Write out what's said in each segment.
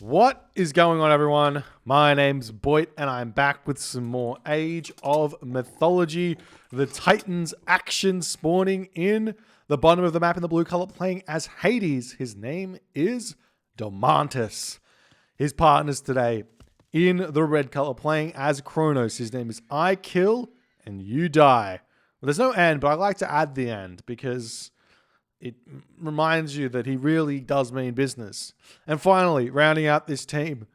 What is going on, everyone? My name's Boit, and I'm back with some more Age of Mythology. The Titans action spawning in the bottom of the map in the blue color, playing as Hades. His name is Domantis. His partners today in the red color, playing as Kronos. His name is I Kill and You Die. Well, there's no end, but I like to add the end because it reminds you that he really does mean business. And finally, rounding out this team,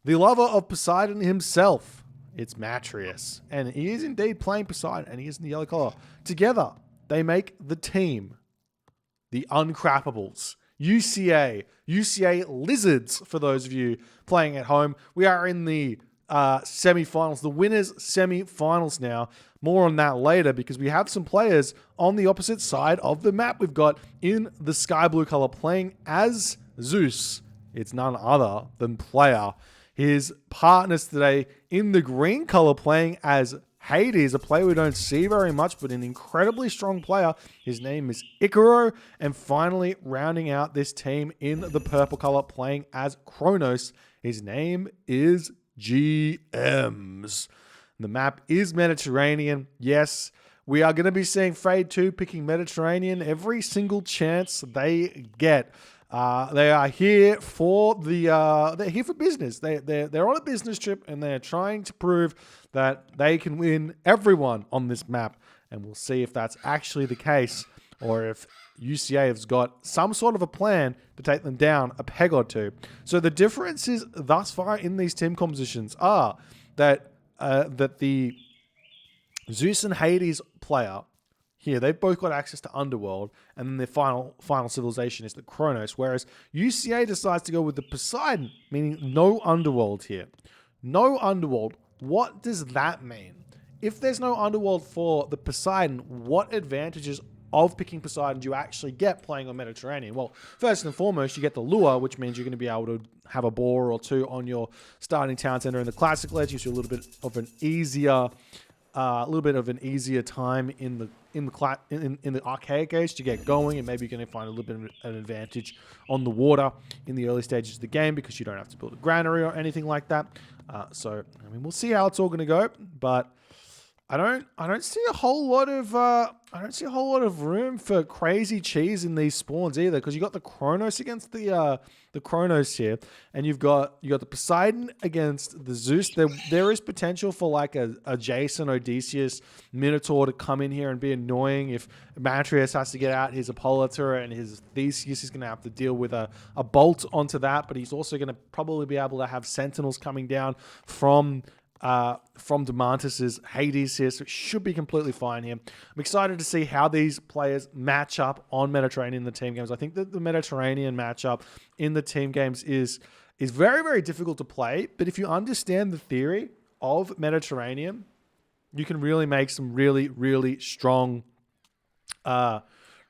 the lover of Poseidon himself, it's Matreus. And he is indeed playing Poseidon, and he is in the yellow color. Together, they make the team, the Uncrappables. UCA Lizards, for those of you playing at home. We are in the semi-finals, the winners semi-finals now. More on that later because we have some players on the opposite side of the map. We've got in the sky blue color playing as Zeus. It's none other than Player. His partners today in the green color playing as Hades, a player we don't see very much, but an incredibly strong player. His name is Icaro. And finally, rounding out this team in the purple color playing as Kronos. His name is GMs. The map is Mediterranean. Yes, we are going to be seeing Fade 2 picking Mediterranean every single chance they get. They are here for they're here for business. They're on a business trip and they're trying to prove that they can win everyone on this map. And we'll see if that's actually the case or if UCA has got some sort of a plan to take them down a peg or two. So the differences thus far in these team compositions are that the Zeus and Hades player here, they've both got access to Underworld, and then their final civilization is the Kronos, whereas UCA decides to go with the Poseidon, meaning no Underworld here. No Underworld. What does that mean? If there's no Underworld for the Poseidon, what advantages of picking Poseidon do you actually get playing on Mediterranean? Well, first and foremost, you get the lure, which means you're going to be able to have a boar or two on your starting town center in the classical edge. Gives you a little bit of an easier time in the archaic age to get going, and maybe you're going to find a little bit of an advantage on the water in the early stages of the game because you don't have to build a granary or anything like that. So I mean, we'll see how it's all going to go, but I don't see a whole lot of room for crazy cheese in these spawns either, because you got the Kronos against the Kronos here, and you got the Poseidon against the Zeus. There is potential for like a Jason Odysseus Minotaur to come in here and be annoying if Matreus has to get out his Hippolyta and his Theseus is going to have to deal with a bolt onto that, but he's also going to probably be able to have sentinels coming down from Domantis' Hades here, so it should be completely fine here. I'm excited to see how these players match up on Mediterranean in the team games. I think that the Mediterranean matchup in the team games is very, very difficult to play, but if you understand the theory of Mediterranean, you can really make some really, really strong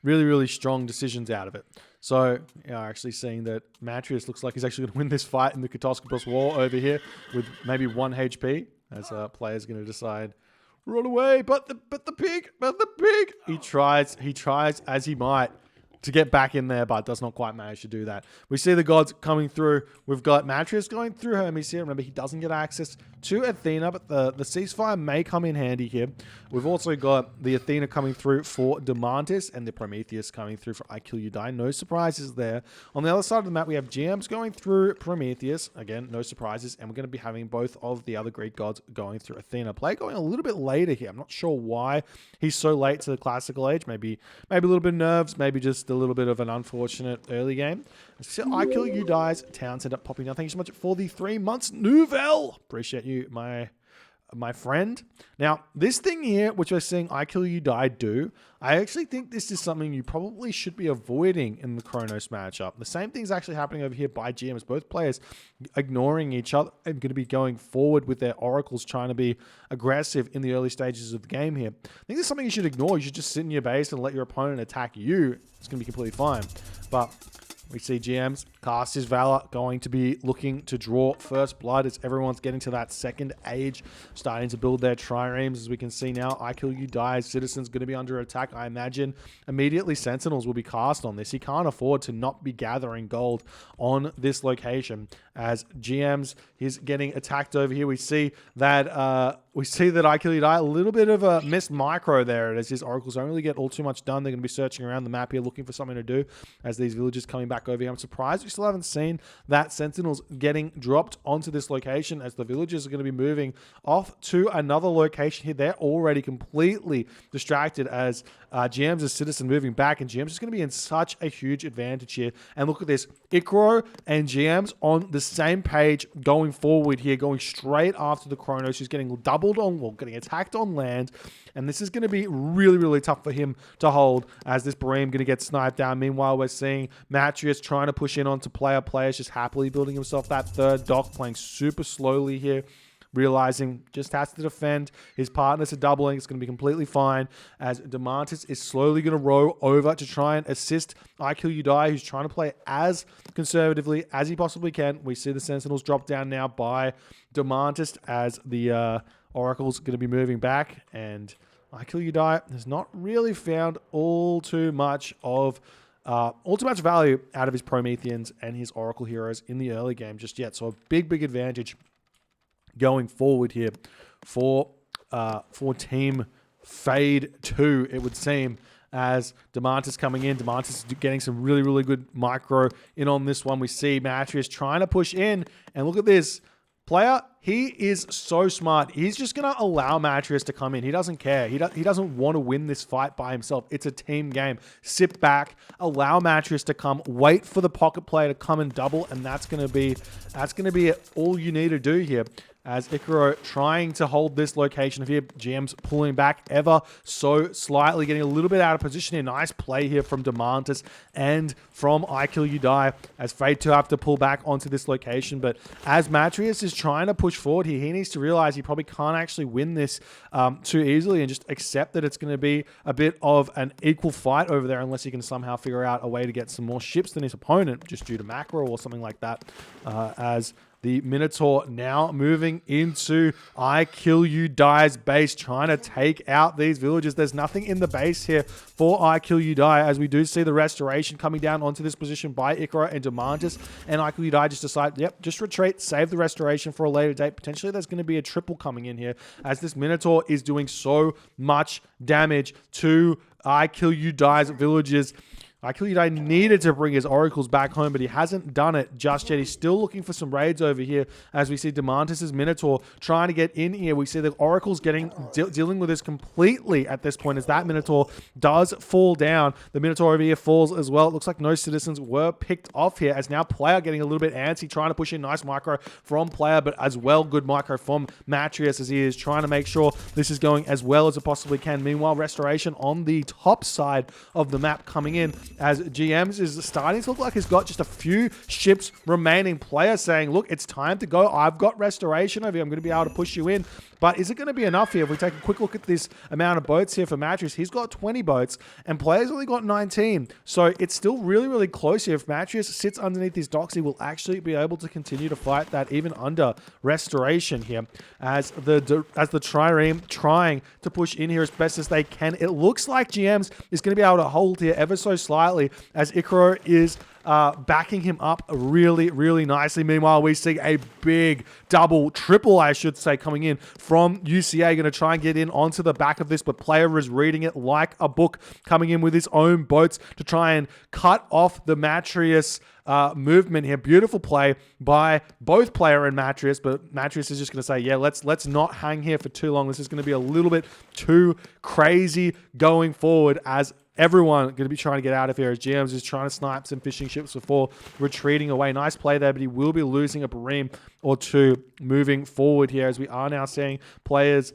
decisions out of it. So, actually seeing that Matreus looks like he's actually going to win this fight in the Katoskopos War over here with maybe 1 HP, as player's going to decide, run away, but the pig. He tries as he might to get back in there, but does not quite manage to do that. We see the gods coming through. We've got Matreus going through Hermes here. Remember, he doesn't get access to Athena, but the ceasefire may come in handy here. We've also got the Athena coming through for Domantis and the Prometheus coming through for I Kill You Die. No surprises there. On the other side of the map, we have GMs going through Prometheus. Again, no surprises. And we're going to be having both of the other Greek gods going through Athena. Play going a little bit later here. I'm not sure why he's so late to the classical age. Maybe a little bit of nerves, maybe just a little bit of an unfortunate early game. So I Kill You Die's towns end up popping down. Thank you so much for the 3 months, Nouvelle. Appreciate you, my friend. Now, this thing here, which we're seeing I Kill You Die do, I actually think this is something you probably should be avoiding in the Kronos matchup. The same thing's actually happening over here by GMs. Both players ignoring each other and going to be going forward with their oracles, trying to be aggressive in the early stages of the game here. I think this is something you should ignore. You should just sit in your base and let your opponent attack you. It's going to be completely fine. But We see GM's cast his Valor going to be looking to draw first blood as everyone's getting to that second age, starting to build their triremes. As we can see now, I Kill You Die. Citizen's going to be under attack. I imagine immediately Sentinels will be cast on this. He can't afford to not be gathering gold on this location. As GM's, he's getting attacked over here. We see that I Kill You Die, a little bit of a missed micro there as his oracles don't really get all too much done. They're going to be searching around the map here looking for something to do as these villagers coming back over here. I'm surprised we still haven't seen that Sentinels getting dropped onto this location as the villagers are going to be moving off to another location here. They're already completely distracted as GM's a Citizen moving back, and GM's is going to be in such a huge advantage here. And look at this, Icaro and GM's on the same page going forward here, going straight after the Chronos, who's getting doubled on, well, getting attacked on land. And this is going to be really, really tough for him to hold as this Bream going to get sniped down. Meanwhile, we're seeing Matrius trying to push in onto players, just happily building himself that third dock, playing super slowly here, realizing just has to defend. His partners are doubling. It's going to be completely fine as Demantis is slowly going to row over to try and assist I Kill You Die, who's trying to play as conservatively as he possibly can. We see the Sentinels drop down now by Demantis as the Oracle's going to be moving back, and I Kill You Die has not really found all too much value out of his Prometheans and his Oracle heroes in the early game just yet. So a big advantage going forward here for Team Fade 2, it would seem, as Demantis coming in. Demantis is getting some really good micro in on this one. We see Matrius trying to push in, and look at this. Player, he is so smart. He's just going to allow Matrius to come in. He doesn't care. He doesn't want to win this fight by himself. It's a team game. Sit back, allow Matrius to come, wait for the pocket player to come and double, and that's going to be all you need to do here. As Icaro trying to hold this location here. GM's pulling back ever so slightly, getting a little bit out of position here. Nice play here from Demantis and from I Kill You Die as Fade 2 have to pull back onto this location. But as Matrius is trying to push forward here, he needs to realize he probably can't actually win this too easily and just accept that it's going to be a bit of an equal fight over there unless he can somehow figure out a way to get some more ships than his opponent just due to macro or something like that. As the Minotaur now moving into I Kill You Die's base, trying to take out these villagers. There's nothing in the base here for I Kill You Die, as we do see the restoration coming down onto this position by Icaro and Demantis. And I Kill You Die just decide, yep, just retreat, save the restoration for a later date. Potentially there's going to be a triple coming in here, as this Minotaur is doing so much damage to I Kill You Die's villagers. I Kill You Die needed to bring his oracles back home, but he hasn't done it just yet. He's still looking for some raids over here, as we see Demantis' Minotaur trying to get in here. We see the oracles dealing with this completely at this point, as that Minotaur does fall down. The Minotaur over here falls as well. It looks like no citizens were picked off here, as now player getting a little bit antsy, trying to push in nice micro from player, but as well good micro from Matrius, as he is trying to make sure this is going as well as it possibly can. Meanwhile, restoration on the top side of the map coming in, as GM's is starting to look like he's got just a few ships remaining. Player saying, look, it's time to go. I've got restoration over here. I'm going to be able to push you in. But is it going to be enough here? If we take a quick look at this amount of boats here for Matrius, he's got 20 boats and player's only got 19. So it's still really close here. If Matrius sits underneath these docks, he will actually be able to continue to fight that even under restoration here, as the trireme trying to push in here as best as they can. It looks like GM's is going to be able to hold here ever so slightly, as Icaro is backing him up really nicely. Meanwhile, we see a big triple, I should say, coming in from UCA, going to try and get in onto the back of this, but player is reading it like a book, coming in with his own boats to try and cut off the Matrius movement here. Beautiful play by both player and Matrius, but Matrius is just going to say, yeah, let's not hang here for too long. This is going to be a little bit too crazy going forward, as everyone going to be trying to get out of here, as GM's is trying to snipe some fishing ships before retreating away. Nice play there, but he will be losing a Bream or two moving forward here, as we are now seeing players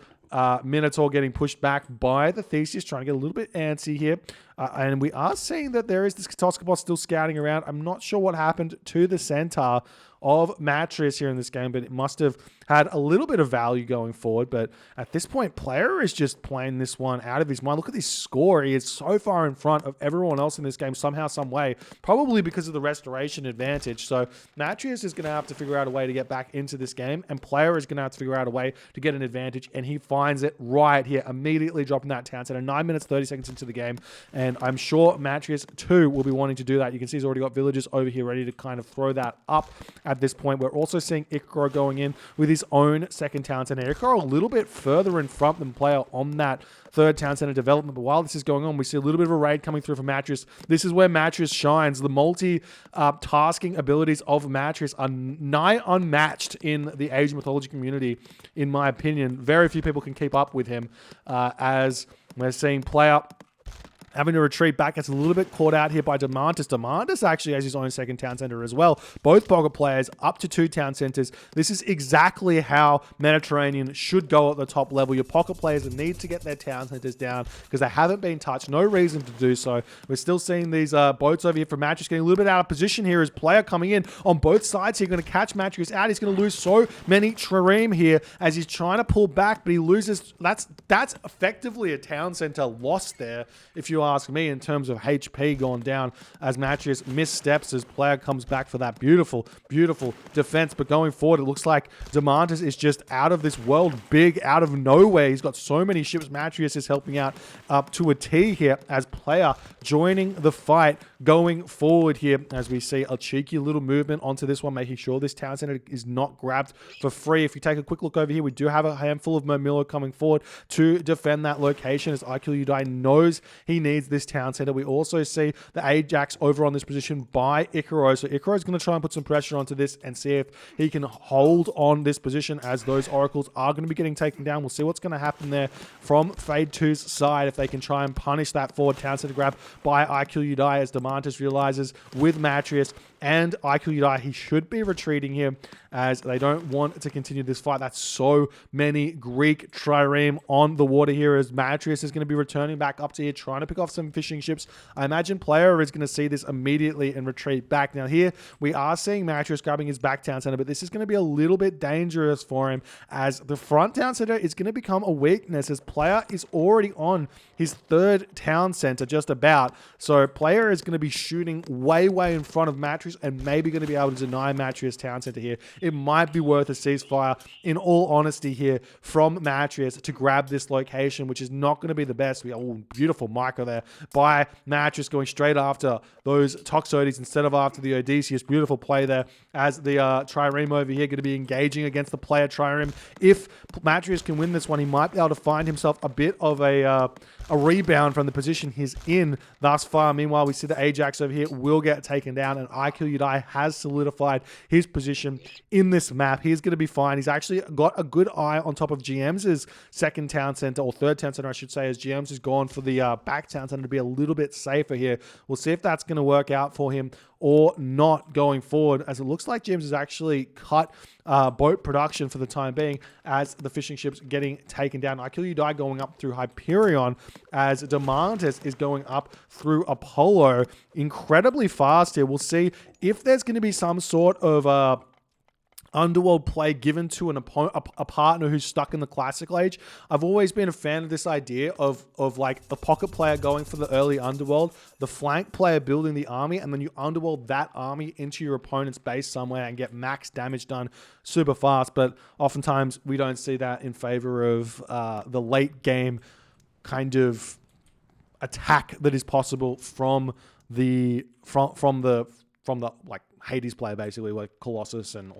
Minotaur getting pushed back by the Theseus, trying to get a little bit antsy here. And we are seeing that there is this Toskabot still scouting around. I'm not sure what happened to the centaur of Matris here in this game, but it must have had a little bit of value going forward. But at this point, player is just playing this one out of his mind. Look at this score. He is so far in front of everyone else in this game somehow, some way, probably because of the restoration advantage. So Matris is going to have to figure out a way to get back into this game, and player is going to have to figure out a way to get an advantage, and he finds it right here, immediately dropping that town center 9 minutes, 30 seconds into the game. And I'm sure Matris too will be wanting to do that. You can see he's already got villagers over here ready to kind of throw that up. At this point, we're also seeing Ikaro going in with his own second town center. Ikaro a little bit further in front than player on that third town center development. But while this is going on, we see a little bit of a raid coming through from Matris. This is where Matris shines. The multi-tasking abilities of Matris are nigh unmatched in the Asian mythology community, in my opinion. Very few people can keep up with him, as we're seeing player having to retreat back. Gets a little bit caught out here by Demantis. Demantis actually has his own second town center as well. Both pocket players up to 2 town centers. This is exactly how Mediterranean should go at the top level. Your pocket players need to get their town centers down because they haven't been touched. No reason to do so. We're still seeing these boats over here from Matris getting a little bit out of position here as player coming in on both sides here. Going to catch Matris out. He's going to lose so many trireme here as he's trying to pull back, but he loses. That's effectively a town center lost there, if you ask me, in terms of HP going down as Matris missteps as player comes back for that beautiful, beautiful defense. But going forward, it looks like Demantis is just out of this world, big, out of nowhere. He's got so many ships. Matris is helping out up to a T here as player joining the fight going forward here, as we see a cheeky little movement onto this one, making sure this town center is not grabbed for free. If you take a quick look over here, we do have a handful of Mermillo coming forward to defend that location as Aikil Udai knows he needs this town center. We also see the Ajax over on this position by Ikaro. So Ikaro is going to try and put some pressure onto this and see if he can hold on this position as those oracles are going to be getting taken down. We'll see what's going to happen there from Fade 2's side if they can try and punish that forward town center grab by Aikil Udai as Demantis realizes with Matrius and Aikil Udai he should be retreating here as they don't want to continue this fight. That's so many Greek trireme on the water here as Matrius is going to be returning back up to here trying to pick off some fishing ships. I imagine player is going to see this immediately and retreat back. Now here we are seeing Matrius grabbing his back town center, but this is going to be a little bit dangerous for him as the front town center is going to become a weakness as player is already on his third town center just about. So player is going to be shooting way in front of Matrius and maybe going to be able to deny Matrius town center here. It might be worth a ceasefire in all honesty here from Matrius to grab this location, which is not going to be the best. We have beautiful micro there by Matrius going straight after those Toxotes instead of after the Odysseus. Beautiful play there as the trireme over here going to be engaging against the player trireme. If Matrius can win this one, he might be able to find himself a bit of a rebound from the position he's in thus far. Meanwhile, we see the Ajax over here will get taken down and Aikil Udai has solidified his position in this map. He's going to be fine. He's actually got a good eye on top of GM's second town center, or third town center, I should say, as GM's has gone for the back town center to be a little bit safer here. We'll see if that's going to work out for him or not going forward, as it looks like James has actually cut boat production for the time being as the fishing ships getting taken down. Aikil Udai going up through Hyperion as Demantis is going up through Apollo incredibly fast here. We'll see if there's going to be some sort of underworld play given to a partner who's stuck in the classical age. I've always been a fan of this idea of like the pocket player going for the early underworld, the flank player building the army, and then you underworld that army into your opponent's base somewhere and get max damage done super fast. But oftentimes we don't see that in favor of the late game kind of attack that is possible from the like Hades player, basically, like Colossus and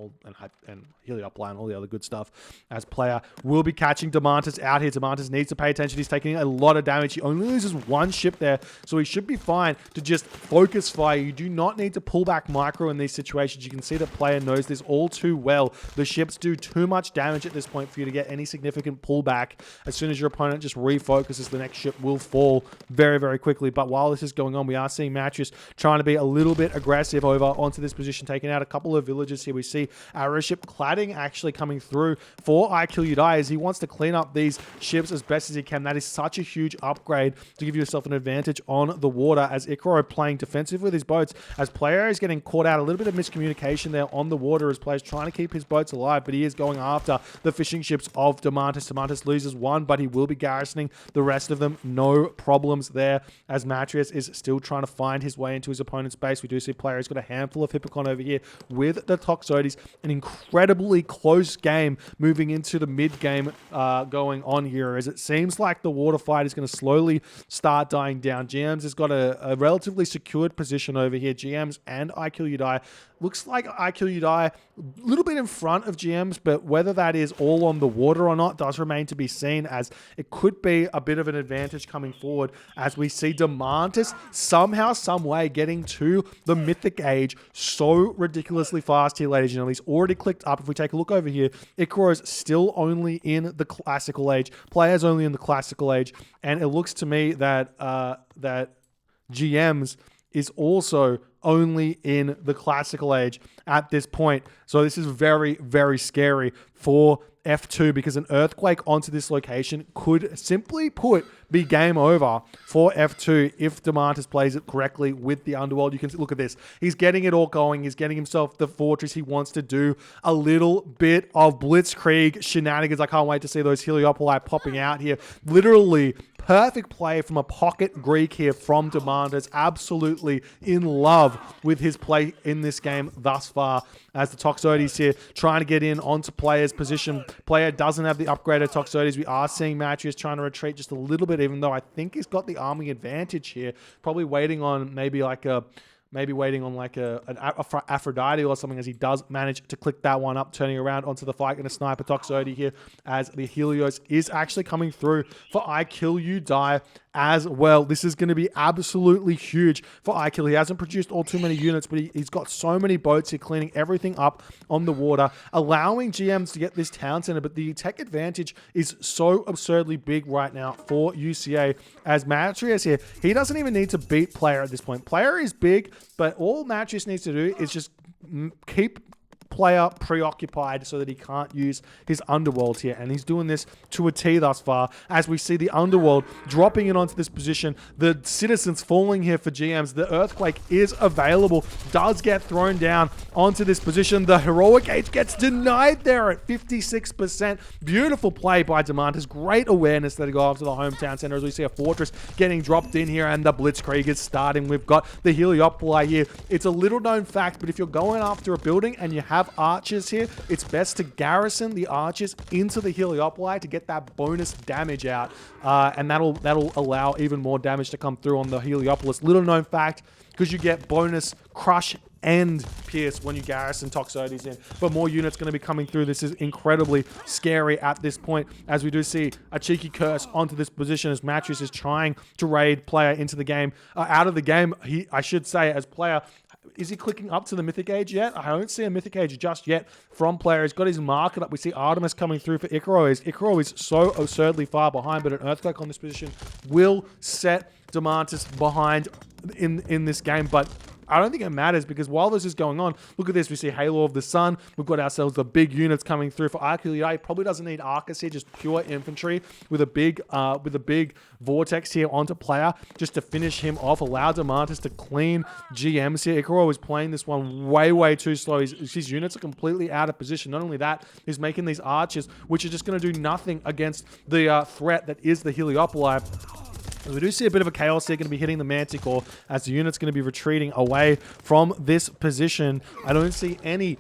Heliopla and all the other good stuff. As player will be catching Demantis out here. Demantis needs to pay attention. He's taking a lot of damage. He only loses one ship there, so he should be fine to just focus fire. You do not need to pull back micro in these situations. You can see that player knows this all too well. The ships do too much damage at this point for you to get any significant pullback. As soon as your opponent just refocuses, the next ship will fall very quickly. But while this is going on, we are seeing Matrius trying to be a little bit aggressive over onto this this position, taking out a couple of villages here. We see arrow ship cladding actually coming through for I Kill You Die as he wants to clean up these ships as best as he can. That is such a huge upgrade to give yourself an advantage on the water, as Icaro playing defensive with his boats, as player is getting caught out. A little bit of miscommunication there on the water as players trying to keep his boats alive, but he is going after the fishing ships of Demantis. Demantis loses one, but he will be garrisoning the rest of them. No problems there, as Matrius is still trying to find his way into his opponent's base. We do see player has got a handful of Hippocon over here with the Toxotes. An incredibly close game moving into the mid game going on here, as it seems like the water fight is going to slowly start dying down. GMs has got a relatively secured position over here. GMs and I Kill You Die. Looks like I Kill You Die a little bit in front of GMs, but whether that is all on the water or not does remain to be seen, as it could be a bit of an advantage coming forward, as we see Demantis somehow, some way getting to the Mythic Age so ridiculously fast here, ladies and gentlemen. He's already clicked up. If we take a look over here, Icaro is still only in the Classical Age. Players only in the Classical Age, and it looks to me that that GMs is also only in the Classical Age at this point. So this is very, very scary for F2, because an earthquake onto this location could, simply put, be game over for F2 if Demantis plays it correctly with the Underworld. You can look at this. He's getting it all going. He's getting himself the fortress. He wants to do a little bit of Blitzkrieg shenanigans. I can't wait to see those Heliopoli popping out here. Literally perfect play from a pocket Greek here from Demantis. Absolutely in love with his play in this game thus far, as the Toxotes here trying to get in onto player's position. Player doesn't have the upgraded Toxotes. We are seeing Matrius trying to retreat just a little bit, even though I think he's got the army advantage here. Probably waiting on maybe like an Aphrodite or something, as he does manage to click that one up, turning around onto the fight. Going to snipe a Toxotes here, as the Helios is actually coming through for I Kill You Die as well. This is going to be absolutely huge for I Kill. He hasn't produced all too many units, but he's got so many boats here cleaning everything up on the water, allowing GMs to get this town center. But the tech advantage is so absurdly big right now for UCA, as Matrius here, he doesn't even need to beat player at this point. Player is big, but all Matrius needs to do is just keep player preoccupied so that he can't use his Underworld here, and he's doing this to a T thus far, as we see the Underworld dropping in onto this position, the citizens falling here for GMs. The Earthquake is available, does get thrown down onto this position. The Heroic Age gets denied there at 56%. Beautiful play by Demantis. Great awareness that he got after the hometown center, as we see a fortress getting dropped in here, and the Blitzkrieg is starting. We've got the Heliopoli here. It's a little known fact, but if you're going after a building and you have archers here, it's best to garrison the archers into the Heliopoli to get that bonus damage out, and that'll allow even more damage to come through on the Heliopolis. Little known fact, because you get bonus crush and pierce when you garrison Toxotes in, but more units going to be coming through. This is incredibly scary at this point, as we do see a cheeky curse onto this position, as Matrius is trying to raid player into the game, out of the game. I should say, as player, is he clicking up to the Mythic Age yet? I don't see a Mythic Age just yet from player. He's got his market up. We see Artemis coming through for Icaro. Icaro is so absurdly far behind, but an Earthquake on this position will set Demantis behind in this game. But I don't think it matters, because while this is going on, look at this. We see Halo of the Sun. We've got ourselves the big units coming through for Arcus. He probably doesn't need Arcus here, just pure infantry with a big vortex here onto player, just to finish him off. Allow Demantis to clean GMs here. Icaro is playing this one way too slow. His units are completely out of position. Not only that, he's making these archers, which are just going to do nothing against the threat that is the Heliopoli. We do see a bit of a chaos here, going to be hitting the Manticore, as the unit's going to be retreating away from this position. I don't see any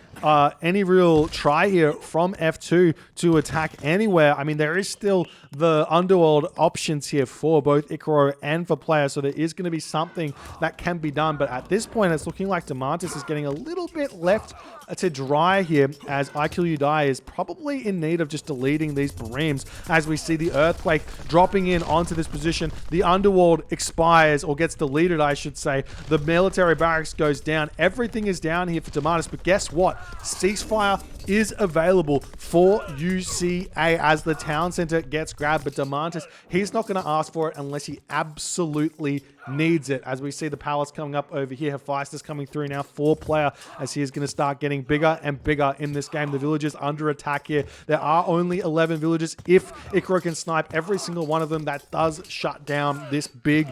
real try here from F2 to attack anywhere. I mean, there is still the Underworld options here for both Icaro and for player, so there is going to be something that can be done. But at this point, it's looking like Demantis is getting a little bit left to dry here, as I Kill You Die is probably in need of just deleting these Bareems, as we see the Earthquake dropping in onto this position. The Underworld expires, or gets deleted, I should say. The military barracks goes down. Everything is down here for Demantis, but guess what? Ceasefire is available for UCA as the town center gets grabbed, but Demantis, he's not going to ask for it unless he absolutely needs it. As we see the palace coming up over here, Hephaestus coming through now, 4-player, as he is going to start getting bigger and bigger in this game. The villagers under attack here. There are only 11 villagers. If Icaro can snipe every single one of them, that does shut down this big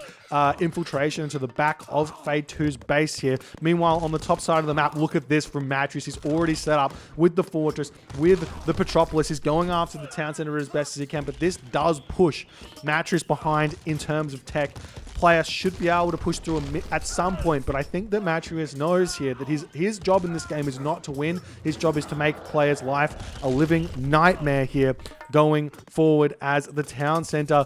infiltration into the back of Fade 2's base here. Meanwhile, on the top side of the map, look at this from Matris. He's already set up with the fortress, with the Petropolis. He's going after the town center as best as he can, but this does push Matris behind in terms of tech. Player should be able to push through at some point, but I think that Matris knows here that his job in this game is not to win. His job is to make players' life a living nightmare here going forward, as the town center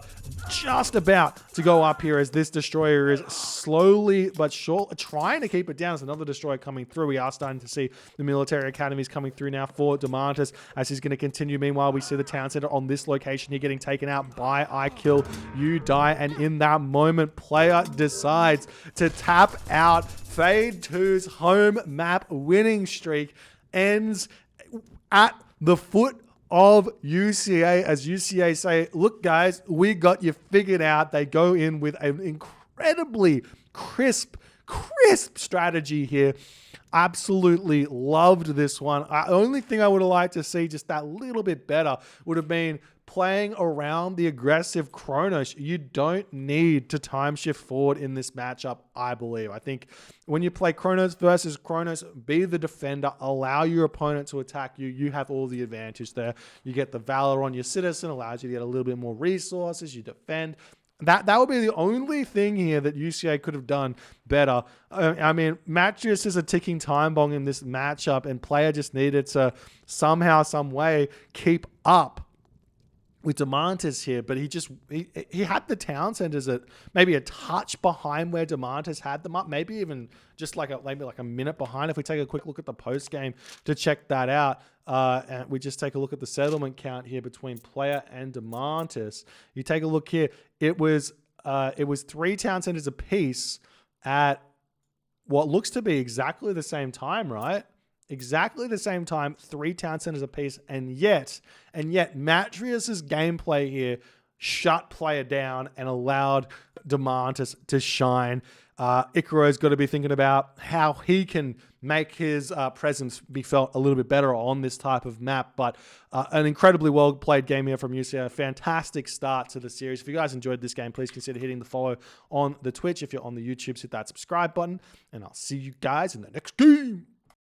just about to go up here, as this destroyer is slowly but surely trying to keep it down. There's another destroyer coming through. We are starting to see the military academies coming through now for Demantis, as he's going to continue. Meanwhile, we see the town center on this location here getting taken out by I Kill, You Die, and in that moment, player decides to tap out. Fade 2's home map winning streak ends at the foot of UCA, as UCA say, look guys, we got you figured out. They go in with an incredibly crisp strategy here. Absolutely loved this one. The only thing I would have liked to see just that little bit better would have been playing around the aggressive Kronos. You don't need to time shift forward in this matchup, I believe. I think when you play Kronos versus Kronos, be the defender, allow your opponent to attack you. You have all the advantage there. You get the Valor on your citizen, allows you to get a little bit more resources, you defend. That would be the only thing here that UCA could have done better. I mean, Matris is a ticking time bomb in this matchup, and player just needed to somehow, some way keep up with Demantis here, but he had the town centers at maybe a touch behind where Demantis had them up, maybe even just maybe like a minute behind. If we take a quick look at the post game to check that out, and we just take a look at the settlement count here between player and Demantis. You take a look here, it was 3 town centers apiece at what looks to be exactly the same time, right? Exactly the same time, 3 town centers apiece, and yet Matrius's gameplay here shut player down and allowed Demantis to shine. Icaro's got to be thinking about how he can make his presence be felt a little bit better on this type of map, but an incredibly well played game here from UCA. Fantastic start to the series. If you guys enjoyed this game, please consider hitting the follow on the Twitch. If you're on the YouTube, hit that subscribe button, and I'll see you guys in the next game.